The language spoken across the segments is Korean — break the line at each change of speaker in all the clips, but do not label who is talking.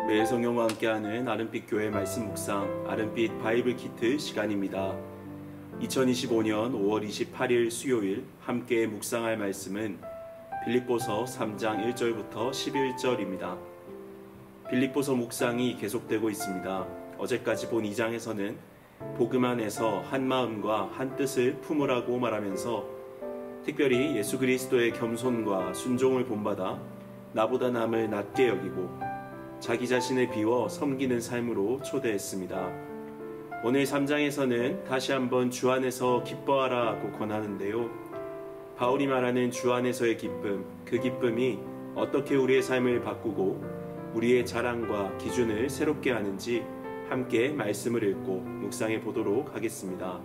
매일 성경과 함께하는 아름빛 교회 말씀 묵상 아름빛 바이블 키트 시간입니다. 2025년 5월 28일 수요일 함께 묵상할 말씀은 빌립보서 3장 1절부터 11절입니다. 빌립보서 묵상이 계속되고 있습니다. 어제까지 본 2장에서는 복음 안에서 한 마음과 한 뜻을 품으라고 말하면서 특별히 예수 그리스도의 겸손과 순종을 본받아 나보다 남을 낮게 여기고 자기 자신을 비워 섬기는 삶으로 초대했습니다. 오늘 3장에서는 다시 한번 주 안에서 기뻐하라고 권하는데요. 바울이 말하는 주 안에서의 기쁨, 그 기쁨이 어떻게 우리의 삶을 바꾸고 우리의 자랑과 기준을 새롭게 하는지 함께 말씀을 읽고 묵상해 보도록 하겠습니다.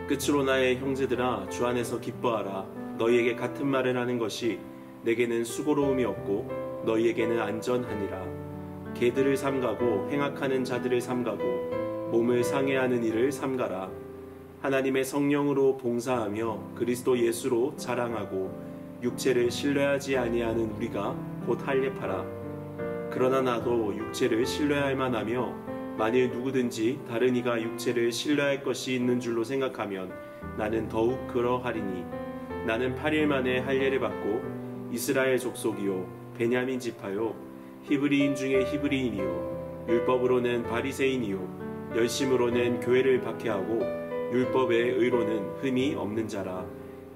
끝으로 나의 형제들아 주 안에서 기뻐하라. 너희에게 같은 말을 하는 것이 내게는 수고로움이 없고 너희에게는 안전하니라. 개들을 삼가고 행악하는 자들을 삼가고 몸을 상해하는 일을 삼가라. 하나님의 성령으로 봉사하며 그리스도 예수로 자랑하고 육체를 신뢰하지 아니하는 우리가 곧 할례파라. 그러나 나도 육체를 신뢰할 만하며 만일 누구든지 다른 이가 육체를 신뢰할 것이 있는 줄로 생각하면 나는 더욱 그러하리니 나는 8일 만에 할례를 받고 이스라엘 족속이요 베냐민 지파요 히브리인 중에 히브리인이요 율법으로는 바리새인이요 열심으로는 교회를 박해하고 율법의 의로는 흠이 없는 자라.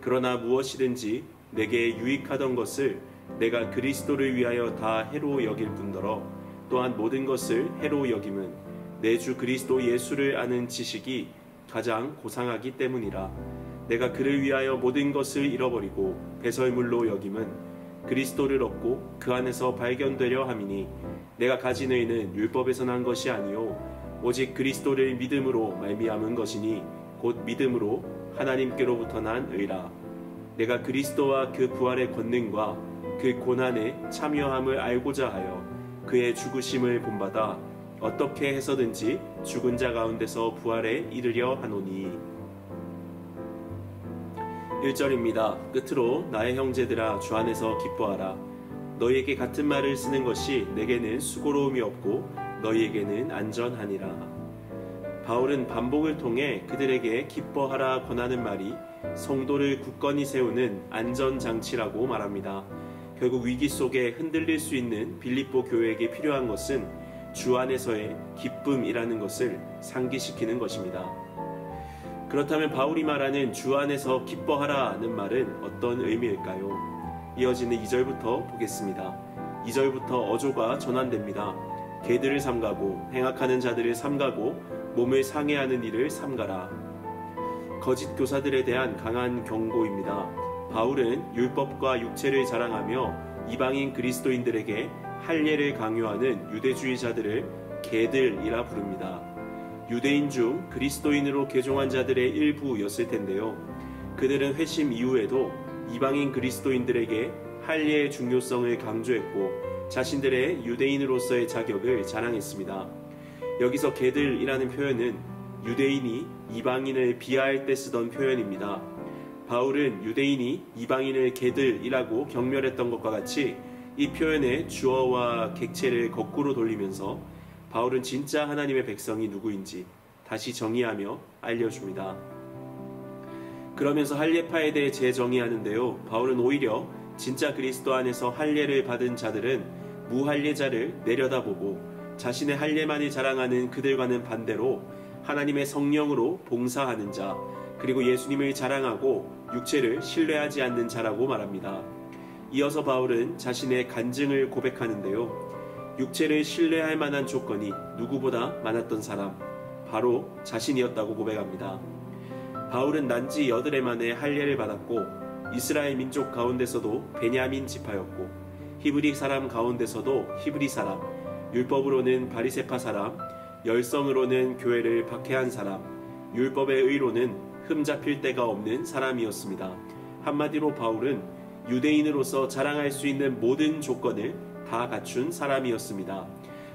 그러나 무엇이든지 내게 유익하던 것을 내가 그리스도를 위하여 다 해로 여길 뿐더러 또한 모든 것을 해로 여김은 내 주 그리스도 예수를 아는 지식이 가장 고상하기 때문이라. 내가 그를 위하여 모든 것을 잃어버리고 배설물로 여김은 그리스도를 얻고 그 안에서 발견되려 함이니 내가 가진 의는 율법에서 난 것이 아니요 오직 그리스도를 믿음으로 말미암은 것이니 곧 믿음으로 하나님께로부터 난 의라. 내가 그리스도와 그 부활의 권능과 그 고난에 참여함을 알고자 하여 그의 죽으심을 본받아 어떻게 해서든지 죽은 자 가운데서 부활에 이르려 하노니. 1절입니다. 끝으로 나의 형제들아 주 안에서 기뻐하라. 너희에게 같은 말을 쓰는 것이 내게는 수고로움이 없고 너희에게는 안전하니라. 바울은 반복을 통해 그들에게 기뻐하라 권하는 말이 성도를 굳건히 세우는 안전장치라고 말합니다. 결국 위기 속에 흔들릴 수 있는 빌립보 교회에게 필요한 것은 주 안에서의 기쁨이라는 것을 상기시키는 것입니다. 그렇다면 바울이 말하는 주 안에서 기뻐하라는 말은 어떤 의미일까요? 이어지는 2절부터 보겠습니다. 2절부터 어조가 전환됩니다. 개들을 삼가고 행악하는 자들을 삼가고 몸을 상해하는 일을 삼가라. 거짓 교사들에 대한 강한 경고입니다. 바울은 율법과 육체를 자랑하며 이방인 그리스도인들에게 할례를 강요하는 유대주의자들을 개들이라 부릅니다. 유대인 중 그리스도인으로 개종한 자들의 일부였을 텐데요. 그들은 회심 이후에도 이방인 그리스도인들에게 할례의 중요성을 강조했고 자신들의 유대인으로서의 자격을 자랑했습니다. 여기서 개들이라는 표현은 유대인이 이방인을 비하할 때 쓰던 표현입니다. 바울은 유대인이 이방인을 개들이라고 경멸했던 것과 같이 이 표현의 주어와 객체를 거꾸로 돌리면서 바울은 진짜 하나님의 백성이 누구인지 다시 정의하며 알려줍니다. 그러면서 할례파에 대해 재정의하는데요. 바울은 오히려 진짜 그리스도 안에서 할례를 받은 자들은 무할례자를 내려다보고 자신의 할례만을 자랑하는 그들과는 반대로 하나님의 성령으로 봉사하는 자, 그리고 예수님을 자랑하고 육체를 신뢰하지 않는 자라고 말합니다. 이어서 바울은 자신의 간증을 고백하는데요. 육체를 신뢰할 만한 조건이 누구보다 많았던 사람, 바로 자신이었다고 고백합니다. 바울은 난지 8해 만에 할례를 받았고 이스라엘 민족 가운데서도 베냐민 지파였고 히브리 사람 가운데서도 히브리 사람, 율법으로는 바리새파 사람, 열성으로는 교회를 박해한 사람, 율법의 의로는 흠 잡힐 데가 없는 사람이었습니다. 한마디로 바울은 유대인으로서 자랑할 수 있는 모든 조건을 다 갖춘 사람이었습니다.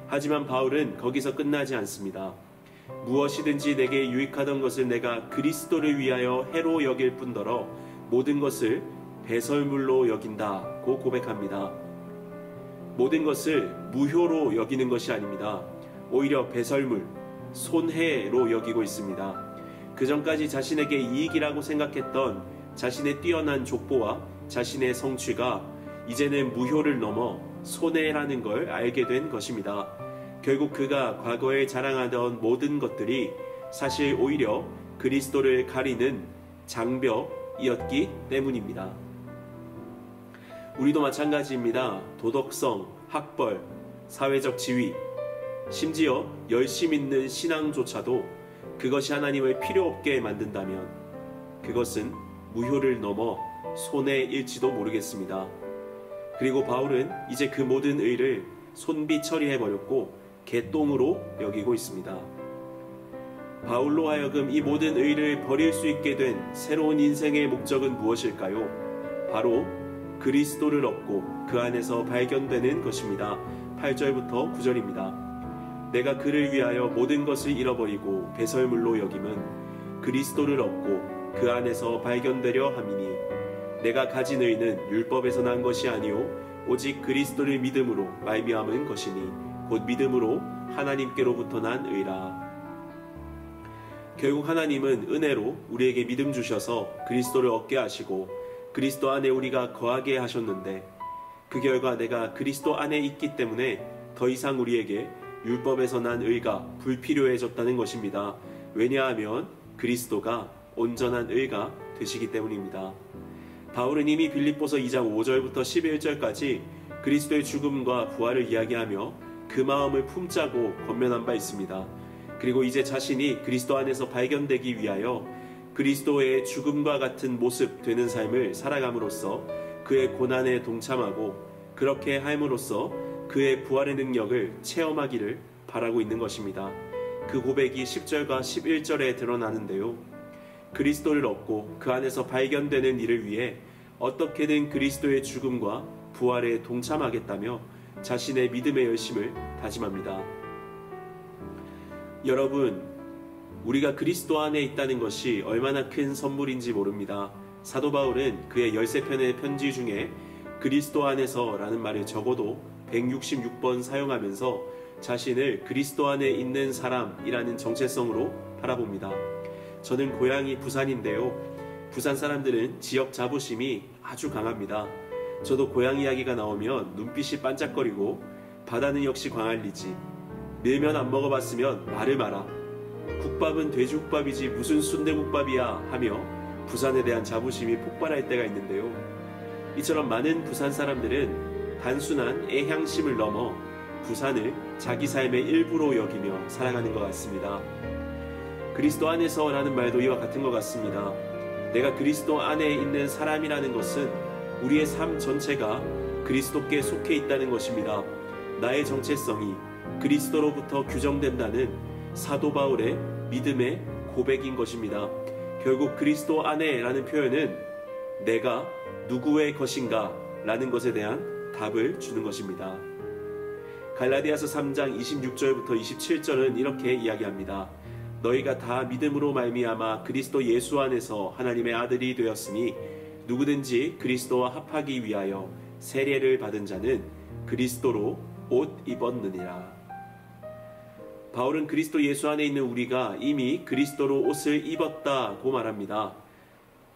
하지만 바울은 거기서 끝나지 않습니다. 무엇이든지 내게 유익하던 것을 내가 그리스도를 위하여 해로 여길 뿐더러 모든 것을 배설물로 여긴다고 고백합니다. 모든 것을 무효로 여기는 것이 아닙니다. 오히려 배설물, 손해로 여기고 있습니다. 그전까지 자신에게 이익이라고 생각했던 자신의 뛰어난 족보와 자신의 성취가 이제는 무효를 넘어 손해라는 걸 알게 된 것입니다. 결국 그가 과거에 자랑하던 모든 것들이 사실 오히려 그리스도를 가리는 장벽이었기 때문입니다. 우리도 마찬가지입니다. 도덕성, 학벌, 사회적 지위, 심지어 열심 있는 신앙조차도 그것이 하나님을 필요 없게 만든다면 그것은 무효를 넘어 손해일지도 모르겠습니다. 그리고 바울은 이제 그 모든 의를 손비 처리해버렸고 개똥으로 여기고 있습니다. 바울로 하여금 이 모든 의를 버릴 수 있게 된 새로운 인생의 목적은 무엇일까요? 바로 그리스도를 얻고 그 안에서 발견되는 것입니다. 8절부터 9절입니다. 내가 그를 위하여 모든 것을 잃어버리고 배설물로 여김은 그리스도를 얻고 그 안에서 발견되려 함이니 내가 가진 의는 율법에서 난 것이 아니요 오직 그리스도를 믿음으로 말미암은 것이니 곧 믿음으로 하나님께로부터 난 의라. 결국 하나님은 은혜로 우리에게 믿음 주셔서 그리스도를 얻게 하시고 그리스도 안에 우리가 거하게 하셨는데 그 결과 내가 그리스도 안에 있기 때문에 더 이상 우리에게 율법에서 난 의가 불필요해졌다는 것입니다. 왜냐하면 그리스도가 온전한 의가 되시기 때문입니다. 바울은 이미 빌립보서 2장 5절부터 11절까지 그리스도의 죽음과 부활을 이야기하며 그 마음을 품자고 권면한 바 있습니다. 그리고 이제 자신이 그리스도 안에서 발견되기 위하여 그리스도의 죽음과 같은 모습 되는 삶을 살아감으로써 그의 고난에 동참하고 그렇게 함으로써 그의 부활의 능력을 체험하기를 바라고 있는 것입니다. 그 고백이 10절과 11절에 드러나는데요. 그리스도를 얻고 그 안에서 발견되는 일을 위해 어떻게든 그리스도의 죽음과 부활에 동참하겠다며 자신의 믿음의 열심을 다짐합니다. 여러분, 우리가 그리스도 안에 있다는 것이 얼마나 큰 선물인지 모릅니다. 사도 바울은 그의 13편의 편지 중에 그리스도 안에서 라는 말을 적어도 166번 사용하면서 자신을 그리스도 안에 있는 사람이라는 정체성으로 바라봅니다. 저는 고향이 부산인데요. 부산 사람들은 지역 자부심이 아주 강합니다. 저도 고향 이야기가 나오면 눈빛이 반짝거리고 바다는 역시 광안리지. 밀면 안 먹어봤으면 말을 마라. 국밥은 돼지국밥이지 무슨 순대국밥이야 하며 부산에 대한 자부심이 폭발할 때가 있는데요. 이처럼 많은 부산 사람들은 단순한 애향심을 넘어 부산을 자기 삶의 일부로 여기며 살아가는 것 같습니다. 그리스도 안에서라는 말도 이와 같은 것 같습니다. 내가 그리스도 안에 있는 사람이라는 것은 우리의 삶 전체가 그리스도께 속해 있다는 것입니다. 나의 정체성이 그리스도로부터 규정된다는 사도 바울의 믿음의 고백인 것입니다. 결국 그리스도 안에라는 표현은 내가 누구의 것인가 라는 것에 대한 답을 주는 것입니다. 갈라디아서 3장 26절부터 27절은 이렇게 이야기합니다. 너희가 다 믿음으로 말미암아 그리스도 예수 안에서 하나님의 아들이 되었으니 누구든지 그리스도와 합하기 위하여 세례를 받은 자는 그리스도로 옷 입었느니라. 바울은 그리스도 예수 안에 있는 우리가 이미 그리스도로 옷을 입었다고 말합니다.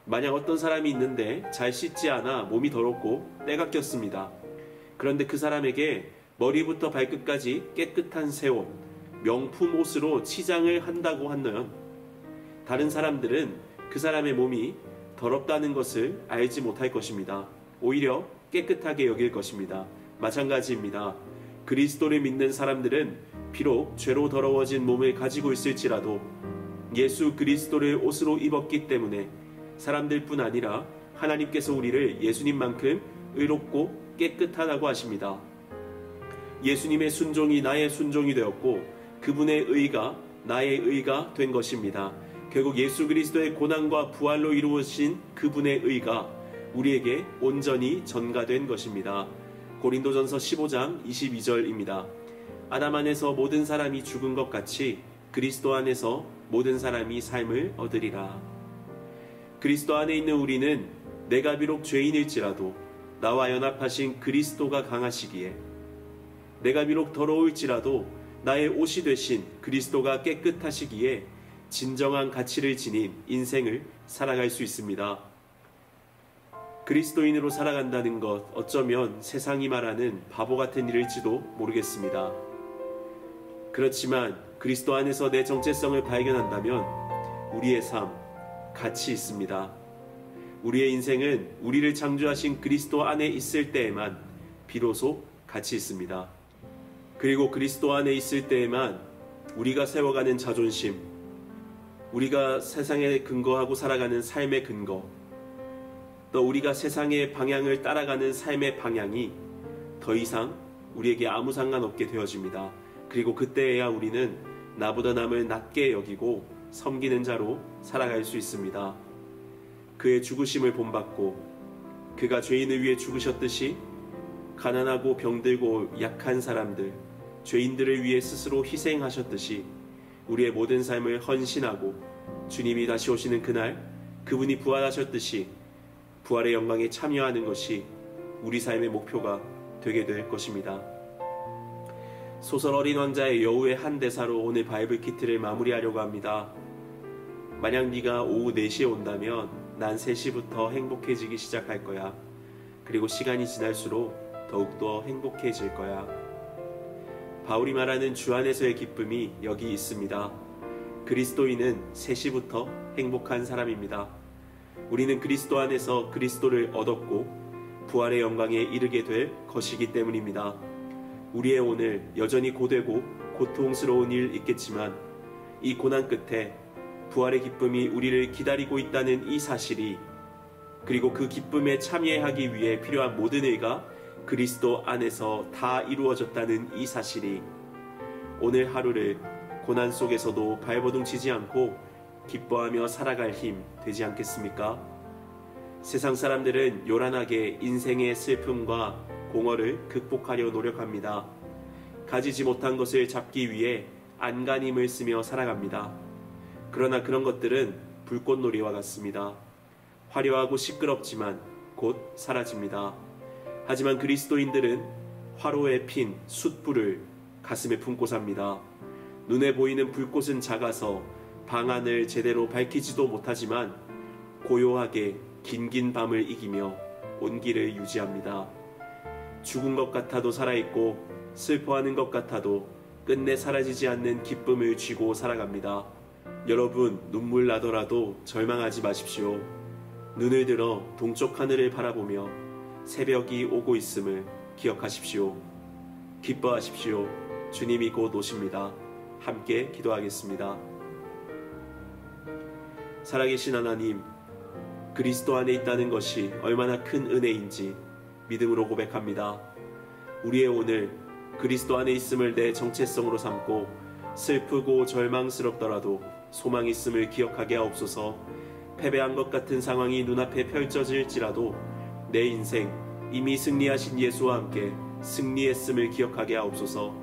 만약 어떤 사람이 있는데 잘 씻지 않아 몸이 더럽고 때가 꼈습니다. 그런데 그 사람에게 머리부터 발끝까지 깨끗한 새 옷, 명품 옷으로 치장을 한다고 하면 다른 사람들은 그 사람의 몸이 더럽다는 것을 알지 못할 것입니다. 오히려 깨끗하게 여길 것입니다. 마찬가지입니다. 그리스도를 믿는 사람들은 비록 죄로 더러워진 몸을 가지고 있을지라도 예수 그리스도를 옷으로 입었기 때문에 사람들뿐 아니라 하나님께서 우리를 예수님만큼 의롭고 깨끗하다고 하십니다. 예수님의 순종이 나의 순종이 되었고 그분의 의가 나의 의가 된 것입니다. 결국 예수 그리스도의 고난과 부활로 이루어진 그분의 의가 우리에게 온전히 전가된 것입니다. 고린도전서 15장 22절입니다. 아담 안에서 모든 사람이 죽은 것 같이 그리스도 안에서 모든 사람이 삶을 얻으리라. 그리스도 안에 있는 우리는 내가 비록 죄인일지라도 나와 연합하신 그리스도가 강하시기에 내가 비록 더러울지라도 나의 옷이 되신 그리스도가 깨끗하시기에 진정한 가치를 지닌 인생을 살아갈 수 있습니다. 그리스도인으로 살아간다는 것, 어쩌면 세상이 말하는 바보 같은 일일지도 모르겠습니다. 그렇지만 그리스도 안에서 내 정체성을 발견한다면 우리의 삶, 가치 있습니다. 우리의 인생은 우리를 창조하신 그리스도 안에 있을 때에만 비로소 가치 있습니다. 그리고 그리스도 안에 있을 때에만 우리가 세워가는 자존심, 우리가 세상에 근거하고 살아가는 삶의 근거, 또 우리가 세상의 방향을 따라가는 삶의 방향이 더 이상 우리에게 아무 상관없게 되어집니다. 그리고 그때에야 우리는 나보다 남을 낮게 여기고 섬기는 자로 살아갈 수 있습니다. 그의 죽으심을 본받고 그가 죄인을 위해 죽으셨듯이 가난하고 병들고 약한 사람들, 죄인들을 위해 스스로 희생하셨듯이 우리의 모든 삶을 헌신하고 주님이 다시 오시는 그날 그분이 부활하셨듯이 부활의 영광에 참여하는 것이 우리 삶의 목표가 되게 될 것입니다. 소설 어린 왕자의 여우의 한 대사로 오늘 바이블 키트를 마무리하려고 합니다. 만약 네가 오후 4시에 온다면 난 3시부터 행복해지기 시작할 거야. 그리고 시간이 지날수록 더욱더 행복해질 거야. 바울이 말하는 주 안에서의 기쁨이 여기 있습니다. 그리스도인은 3시부터 행복한 사람입니다. 우리는 그리스도 안에서 그리스도를 얻었고 부활의 영광에 이르게 될 것이기 때문입니다. 우리의 오늘 여전히 고되고 고통스러운 일 있겠지만 이 고난 끝에 부활의 기쁨이 우리를 기다리고 있다는 이 사실이, 그리고 그 기쁨에 참여하기 위해 필요한 모든 일가 그리스도 안에서 다 이루어졌다는 이 사실이 오늘 하루를 고난 속에서도 발버둥 치지 않고 기뻐하며 살아갈 힘 되지 않겠습니까? 세상 사람들은 요란하게 인생의 슬픔과 공허를 극복하려 노력합니다. 가지지 못한 것을 잡기 위해 안간힘을 쓰며 살아갑니다. 그러나 그런 것들은 불꽃놀이와 같습니다. 화려하고 시끄럽지만 곧 사라집니다. 하지만 그리스도인들은 화로에 핀 숯불을 가슴에 품고 삽니다. 눈에 보이는 불꽃은 작아서 방안을 제대로 밝히지도 못하지만 고요하게 긴긴 밤을 이기며 온기를 유지합니다. 죽은 것 같아도 살아있고 슬퍼하는 것 같아도 끝내 사라지지 않는 기쁨을 쥐고 살아갑니다. 여러분, 눈물 나더라도 절망하지 마십시오. 눈을 들어 동쪽 하늘을 바라보며 새벽이 오고 있음을 기억하십시오. 기뻐하십시오. 주님이 곧 오십니다. 함께 기도하겠습니다. 살아계신 하나님, 그리스도 안에 있다는 것이 얼마나 큰 은혜인지 믿음으로 고백합니다. 우리의 오늘 그리스도 안에 있음을 내 정체성으로 삼고 슬프고 절망스럽더라도 소망이 있음을 기억하게 하옵소서. 패배한 것 같은 상황이 눈앞에 펼쳐질지라도 내 인생 이미 승리하신 예수와 함께 승리했음을 기억하게 하옵소서.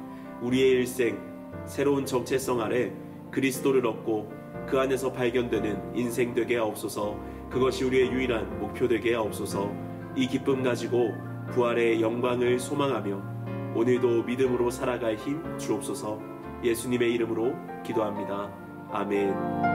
우리의 일생 새로운 정체성 아래 그리스도를 얻고 그 안에서 발견되는 인생 되게 하옵소서. 그것이 우리의 유일한 목표 되게 하옵소서. 이 기쁨 가지고 부활의 영광을 소망하며 오늘도 믿음으로 살아갈 힘 주옵소서. 예수님의 이름으로 기도합니다. 아멘.